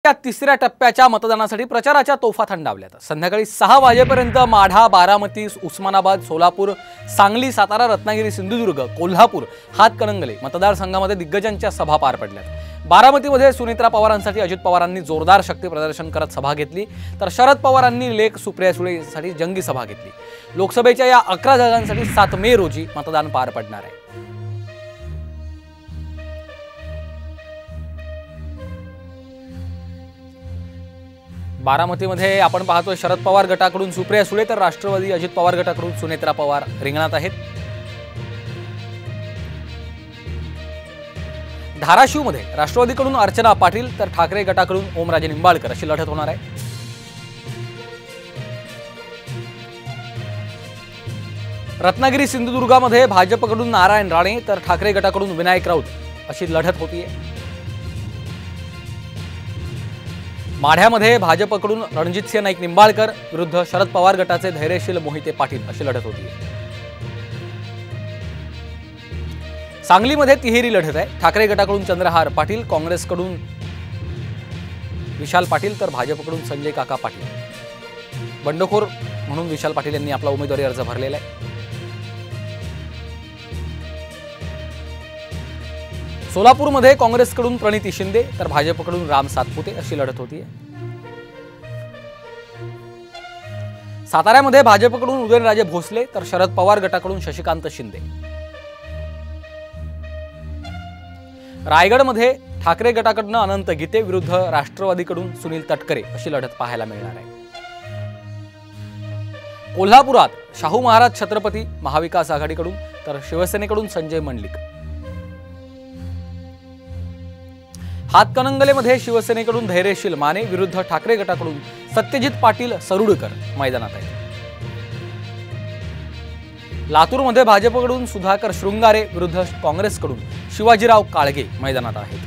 या तिसऱ्या टप्प्याच्या मतदानासाठी प्रचाराच्या तोफा थंडावल्यात। संध्याकाळी 6 वाजेपर्यंत माढा, बारामती, उस्मानाबाद, सोलापूर, सांगली, सातारा, रत्नागिरी, सिंधुदुर्ग, कोल्हापूर, हातकणंगले मतदारसंघामध्ये दिग्गजांच्या सभा पार पडल्यात। बारामतीमध्ये सुनेत्रा पवारांसाठी अजित पवारांनी जोरदार शक्ती प्रदर्शन करत सभा घेतली, तर शरद पवारांनी लेक सुप्रिया सुळेंसाठी जंगी सभा घेतली। लोकसभेच्या या 11 जागांसाठी 7 मे रोजी मतदान पार पडणार आहे। बारामतीमध्ये आपण पाहतोय शरद पवार गटाकडून सुप्रिया सुळे तर राष्ट्रवादी अजित पवार गटाकडून सुनेत्रा पवार रिंगणात आहेत। धाराशिवमध्ये राष्ट्रवादीकडून अर्चना पाटील तर ठाकरे गटाकडून ओमराजे निंबाळकर अशी लढत होणार आहे। रत्नागिरी, सिंधुदुर्गामध्ये भाजपकडून नारायण राणे तर ठाकरे गटाकडून विनायक राऊत अशी लढत होतीये। माढ्यामध्ये भाजपकडून रणजितसिंह नाईक निंबाळकर विरुद्ध शरद पवार गटाचे धैर्यशील मोहिते पाटील अशी लढत होती। सांगलीमध्ये तिहेरी लढत आहे। ठाकरे गटाकडून चंद्रहार पाटील, काँग्रेसकडून विशाल पाटील तर भाजपकडून संजय काका पाटील। बंडखोर म्हणून विशाल पाटील यांनी आपला उमेदवारी अर्ज भरलेला आहे। सोलापूरमध्ये काँग्रेसकडून प्रणिती शिंदे तर भाजपकडून राम सातपुते अशी लढत होती। साताऱ्यामध्ये भाजपकडून उदयनराजे भोसले तर शरद पवार गटाकडून शशिकांत शिंदे। रायगडमध्ये ठाकरे गटाकडून अनंत गीते विरुद्ध राष्ट्रवादीकडून सुनील तटकरे अशी लढत पाहायला मिळणार आहे। कोल्हापुरात शाहू महाराज छत्रपती महाविकास आघाडीकडून तर शिवसेनेकडून संजय मंडलिक। हातकणंगलेमध्ये शिवसेनेकडून धैर्यशील माने विरुद्ध ठाकरे गटाकडून सत्यजित पाटील सरुडकर मैदानात आहेत। लातूरमध्ये भाजपकडून सुधाकर शृंगारे विरुद्ध काँग्रेसकडून शिवाजीराव काळगे मैदानात आहेत।